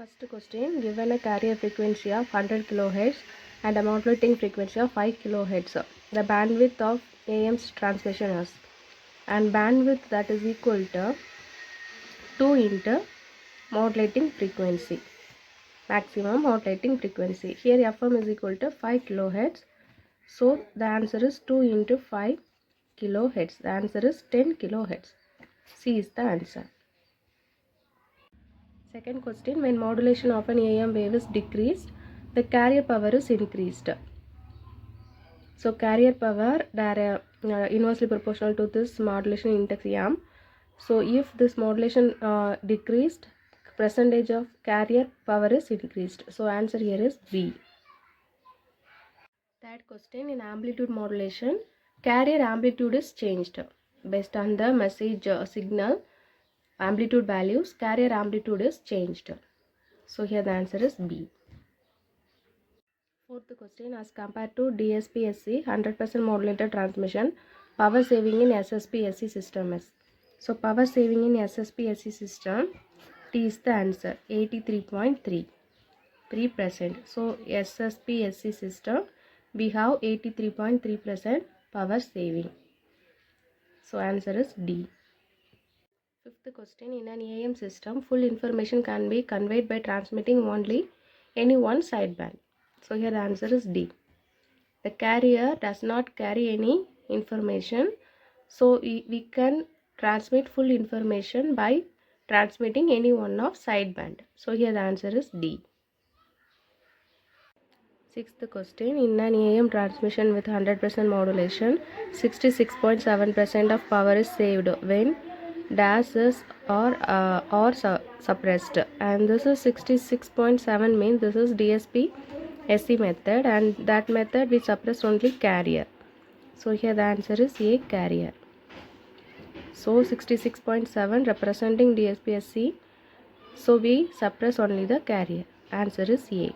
First question, given a carrier frequency of 100 kHz and a modulating frequency of 5 kHz, the bandwidth of AM's transmission is, and bandwidth that is equal to 2 into modulating frequency, maximum modulating frequency. Here FM is equal to 5 kHz, so the answer is 2 into 5 kHz. The answer is 10 kHz. C is the answer. Second question, when modulation of an AM wave is decreased, the carrier power is increased. So carrier power inversely proportional to this modulation index AM. So if this modulation decreased, percentage of carrier power is increased. So answer here is B. Third question, in amplitude modulation, carrier amplitude is changed based on the message signal amplitude values. Carrier amplitude is changed. So here the answer is B. Fourth question, as compared to DSP-SC 100% modulated transmission, power saving in SSP-SC system is. So power saving in SSP-SC system, T is the answer, 83.3%. So SSP-SC system, we have 83.3% power saving. So answer is D. Fifth question, in an AM system, full information can be conveyed by transmitting only any one sideband. So here the answer is D. The carrier does not carry any information, so we can transmit full information by transmitting any one of sideband. So here the answer is D. Sixth question, in an AM transmission with 100% modulation, 66.7% of power is saved when dash is or suppressed, and this is 66.7 means this is DSP SC method, and that method we suppress only carrier. So here the answer is A, carrier. So 66.7 representing DSP SC, so we suppress only the carrier. Answer is A.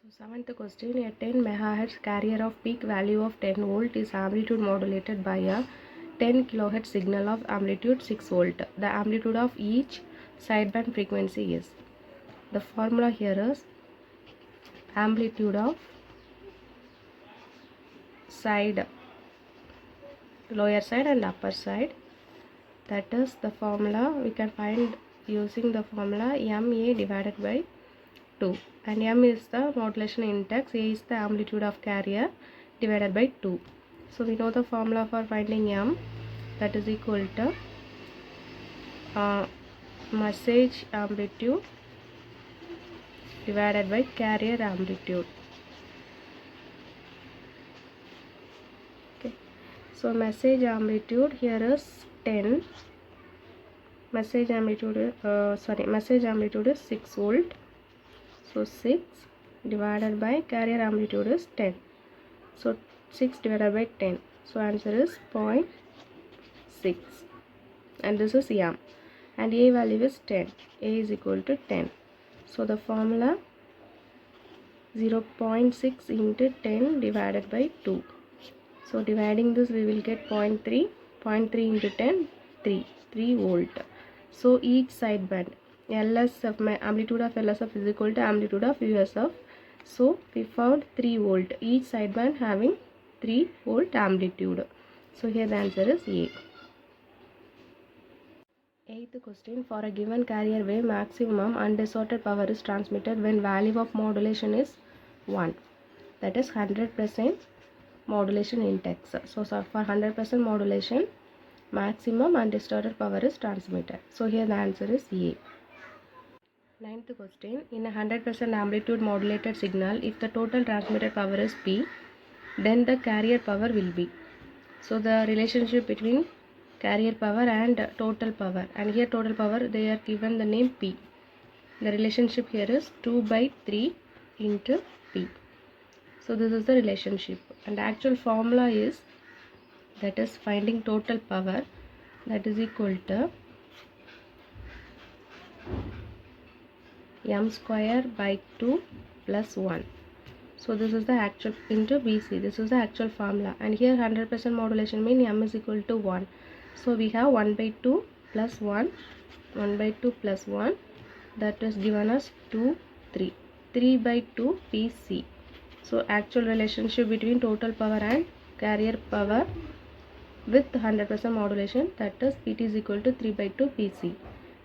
So seventh question, a 10 MHz carrier of peak value of 10 volt is amplitude modulated by a 10 kHz signal of amplitude 6 volt. The amplitude of each sideband frequency is. The formula here is amplitude of side, lower side and upper side. That is the formula we can find using the formula MA divided by 2, and M is the modulation index, A is the amplitude of carrier divided by 2. So we know the formula for finding M, that is equal to message amplitude divided by carrier amplitude. Okay, so message amplitude here is 10. Message amplitude is 6 volt. So 6 divided by carrier amplitude is 10. So 6 divided by 10. So answer is 0.6. And this is M. And A value is 10. A is equal to 10. So the formula 0.6 into 10 divided by 2. So dividing this we will get 0.3. 0.3 into 10, 3 volt. So each sideband, LSF, my amplitude of LSF is equal to amplitude of USF. So we found 3 volt. Each sideband having 3 volt amplitude. So here the answer is A. Eighth question, for a given carrier wave, maximum undistorted power is transmitted when value of modulation is 1. That is 100% modulation index. So for 100% modulation, maximum undistorted power is transmitted. So here the answer is A. Ninth question, in a 100% amplitude modulated signal, if the total transmitted power is P, then the carrier power will be. So the relationship between carrier power and total power, and here total power they are given the name P. The relationship here is 2 by 3 into P. So this is the relationship, and actual formula is, that is finding total power, that is equal to M square by 2 plus 1. So this is the actual into BC. This is the actual formula, and here 100% modulation means M is equal to 1. So we have 1 by 2 plus 1, 1 by 2 plus 1. that is given as 2, 3. 3 by 2 PC. So actual relationship between total power and carrier power with 100% modulation, that is PT is equal to 3 by 2 PC.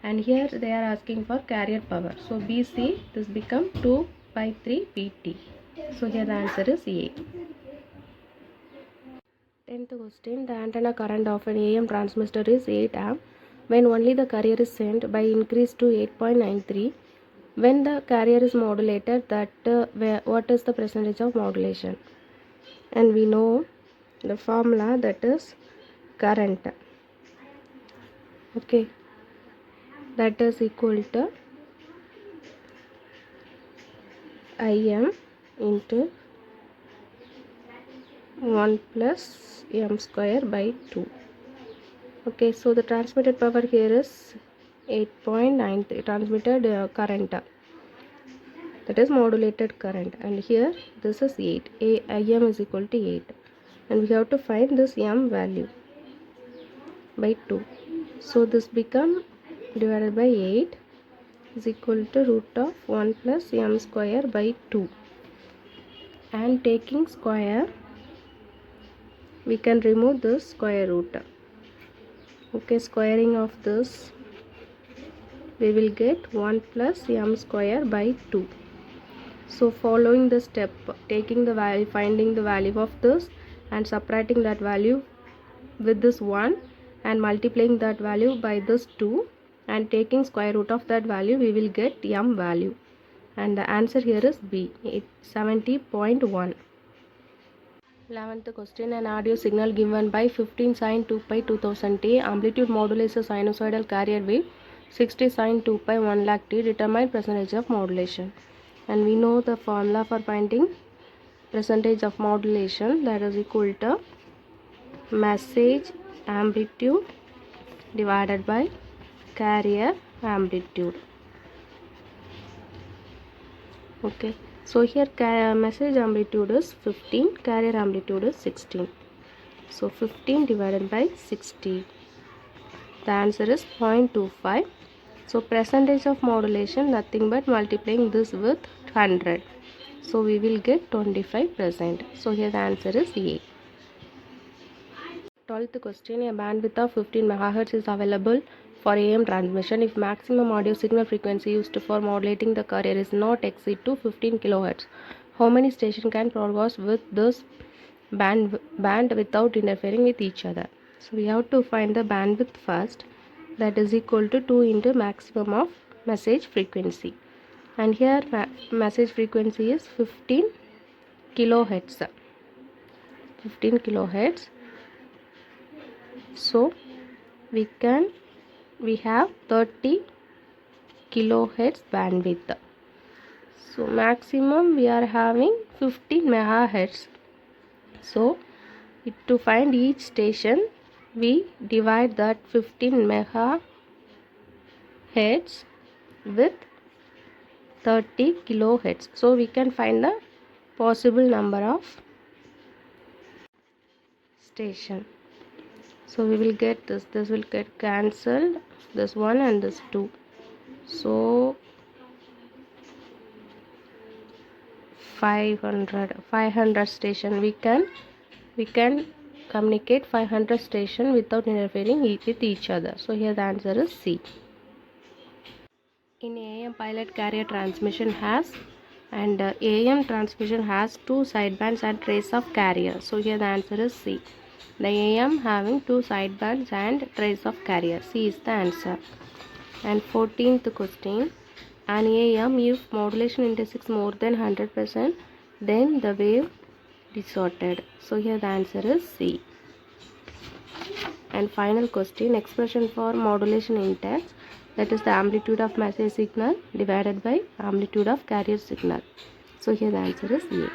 And here they are asking for carrier power. So BC, this become 2 by 3 PT. So here the answer is A. 10th question, the antenna current of an AM transmitter is 8 amp when only the carrier is sent by increase to 8.93. When the carrier is modulated, that what is the percentage of modulation? And we know the formula, that is current. Okay, that is equal to Im into 1 plus m square by 2. Okay, so the transmitted power here is 8.93 transmitted current, that is modulated current, and here this is 8. Im is equal to 8, and we have to find this m value by 2. So this become divided by 8 is equal to root of 1 plus m square by 2, and taking square we can remove the square root. Okay, squaring of this we will get 1 plus m square by 2. So following the step, taking the value, finding the value of this and subtracting that value with this 1 and multiplying that value by this 2 and taking square root of that value, we will get m value, and the answer here is B, 70.1. 11th question, an audio signal given by 15 sin 2 pi 2000 t, amplitude modulates a sinusoidal carrier wave 60 sin 2 pi 1 lakh t, determine percentage of modulation. And we know the formula for finding percentage of modulation, that is equal to message amplitude divided by carrier amplitude. Okay, so here message amplitude is 15, carrier amplitude is 16. So 15 divided by 60, the answer is 0.25. So percentage of modulation, nothing but multiplying this with 100. So we will get 25%. So here the answer is A. 12th question, a bandwidth of 15 MHz is available for AM transmission if maximum audio signal frequency used for modulating the carrier is not exceed to 15 kHz. How many stations can broadcast with this band without interfering with each other? So we have to find the bandwidth first, that is equal to 2 into maximum of message frequency, and here message frequency is 15 kilohertz. 15 kilohertz. So we have 30 kilohertz bandwidth. So maximum we are having 15 megahertz. So to find each station we divide that 15 megahertz with 30 kilohertz. So we can find the possible number of station. So we will get this will get cancelled, this 1 and this 2. So 500 station we can communicate 500 station without interfering with each other. So here the answer is C. In AM pilot carrier transmission has AM transmission has 2 sidebands and trace of carrier. So here the answer is C. The AM having 2 sidebands and trace of carrier. C is the answer. And 14th question, an AM if modulation intersects more than 100%, then the wave distorted. So here the answer is C. And final question, expression for modulation index, that is the amplitude of message signal divided by amplitude of carrier signal. So here the answer is A.